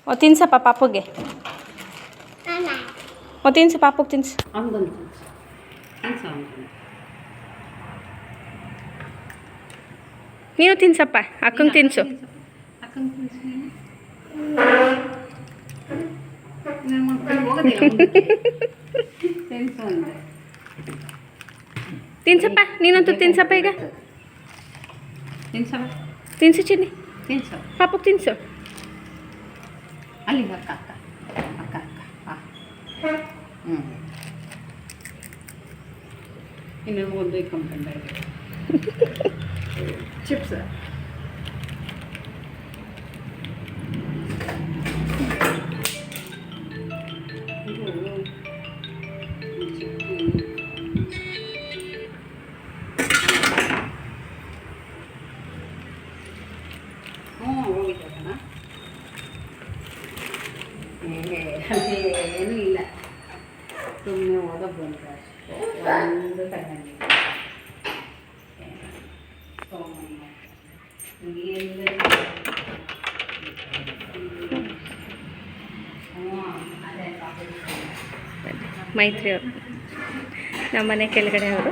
ಓ ತಿನ್ಸಪ್ಪ ಪಾಪುಗೆ. ಓ ತಿನ್ಸು ಪಾಪುಗೆ ತಿನ್ಸು. ನೀನು ತಿನ್ಸಪ್ಪ, ಅಕ್ಕಂಗೆ ತಿನ್ಸು. ತಿನ್ಸಪ್ಪ, ನೀನಂತೂ ತಿನ್ಸಪ್ಪ ಈಗ. ತಿನ್ಸು ಚಿನ್ನಿ, ಪಾಪುಗೆ ತಿನ್ಸು. ಅಲ್ಲಿ ಅಕ್ಕ ಅಕ್ಕ ಅಕ್ಕ ಅಕ್ಕ ಇನ್ನು ಒಂದು ಇಟ್ಕೊಂಡ್ಕೊಂಡ ಚಿಪ್ಸ್. ಹೋಗಿದ್ದಣ ಏನೂ ಇಲ್ಲ, ಸುಮ್ಮನೆ ಓದೋಕೆ ಬಂತು ಅಷ್ಟೇ. ಒಂದು ತಗೊಂಡಿದ್ದೆ ಮೈತ್ರಿ ಅವರು ನಮ್ಮ ಮನೆ ಕೆಳಗಡೆ ಅವರು.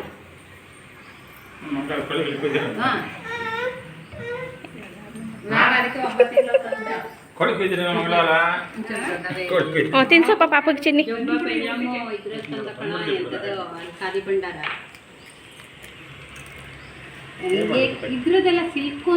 ತಿನ್ಸಪ್ಪ ಪಾಪಗೆ ಚಿನ್ನಿ. ಖಾದಿ ಭಂಡಾರ ಇದ್ರದೆಲ್ಲ ಸಿಲ್ಕು